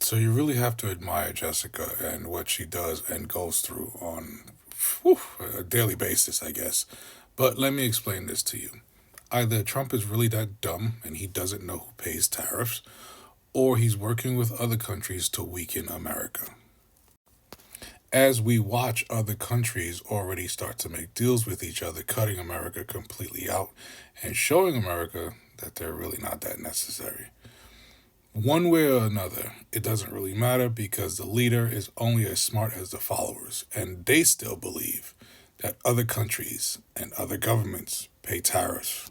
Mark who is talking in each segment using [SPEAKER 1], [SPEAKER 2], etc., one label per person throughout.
[SPEAKER 1] So you really have to admire Jessica and what she does and goes through on whew, a daily basis, I guess. But let me explain this to you. Either Trump is really that dumb and he doesn't know who pays tariffs, or he's working with other countries to weaken America. As we watch other countries already start to make deals with each other, cutting America completely out and showing America that they're really not that necessary. One way or another, it doesn't really matter because the leader is only as smart as the followers, and they still believe that other countries and other governments pay tariffs.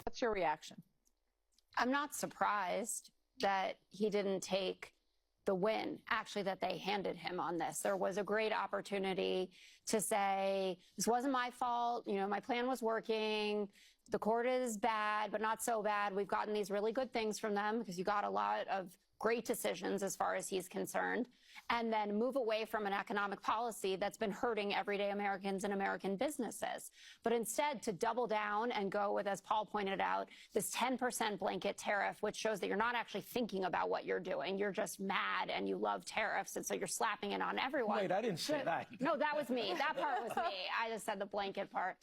[SPEAKER 2] What's your reaction?
[SPEAKER 3] I'm not surprised that he didn't take the win, actually, that they handed him on this. There was a great opportunity to say, this wasn't my fault. You know, my plan was working. The court is bad, but not so bad. We've gotten these really good things from them because you got a lot of great decisions as far as he's concerned, and then move away from an economic policy that's been hurting everyday Americans and American businesses. But instead to double down and go with, as Paul pointed out, this 10% blanket tariff, which shows that you're not actually thinking about what you're doing. You're just mad and you love tariffs, and so you're slapping it on everyone.
[SPEAKER 4] Wait, I didn't say that.
[SPEAKER 3] No, that was me. That part was me. I just said the blanket part.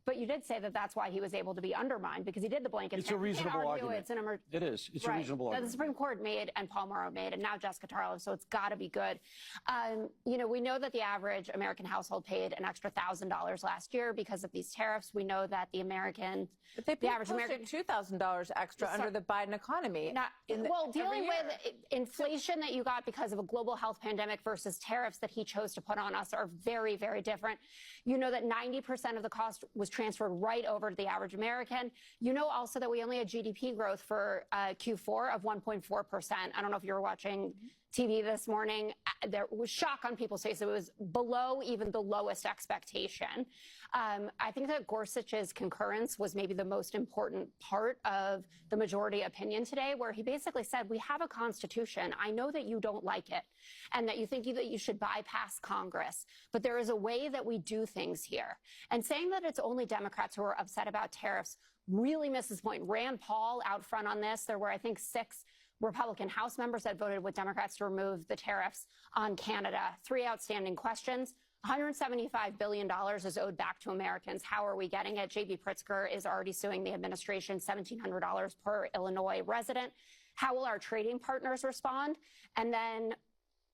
[SPEAKER 3] But you did say that that's why he was able to be undermined, because he did the blanket.
[SPEAKER 4] It's a reasonable argument.
[SPEAKER 3] It
[SPEAKER 4] is. It's
[SPEAKER 3] right.
[SPEAKER 4] a reasonable
[SPEAKER 3] That
[SPEAKER 4] argument.
[SPEAKER 3] the Supreme Court made and Paul Morrow made, and now Jessica Tarlow, so it's got to be good. You know, we know that the average American household paid an extra $1,000 last year because of these tariffs. We know that the average American
[SPEAKER 2] $2,000 extra under the Biden economy.
[SPEAKER 3] Dealing with inflation that you got because of a global health pandemic versus tariffs that he chose to put on us are very, very different. You know that 90% of the cost was transferred right over to the average American. You know also that we only had GDP growth for Q4 of 1.4%. I don't know if you were watching TV this morning. There was shock on people's faces. It was below even the lowest expectation. I think that Gorsuch's concurrence was maybe the most important part of the majority opinion today, where he basically said, we have a constitution. I know that you don't like it and that you think that you should bypass Congress, but there is a way that we do things here. And saying that it's only Democrats who are upset about tariffs really misses the point. Rand Paul out front on this. There were, I think, 6 Republican House members that voted with Democrats to remove the tariffs on Canada. 3 outstanding questions. $175 billion is owed back to Americans. How are we getting it? J.B. Pritzker is already suing the administration, $1,700 per Illinois resident. How will our trading partners respond? And then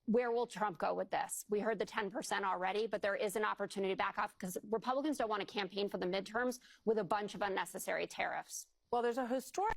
[SPEAKER 3] where will Trump go with this? We heard the 10% already, but there is an opportunity to back off because Republicans don't want to campaign for the midterms with a bunch of unnecessary tariffs.
[SPEAKER 2] Well, there's a historic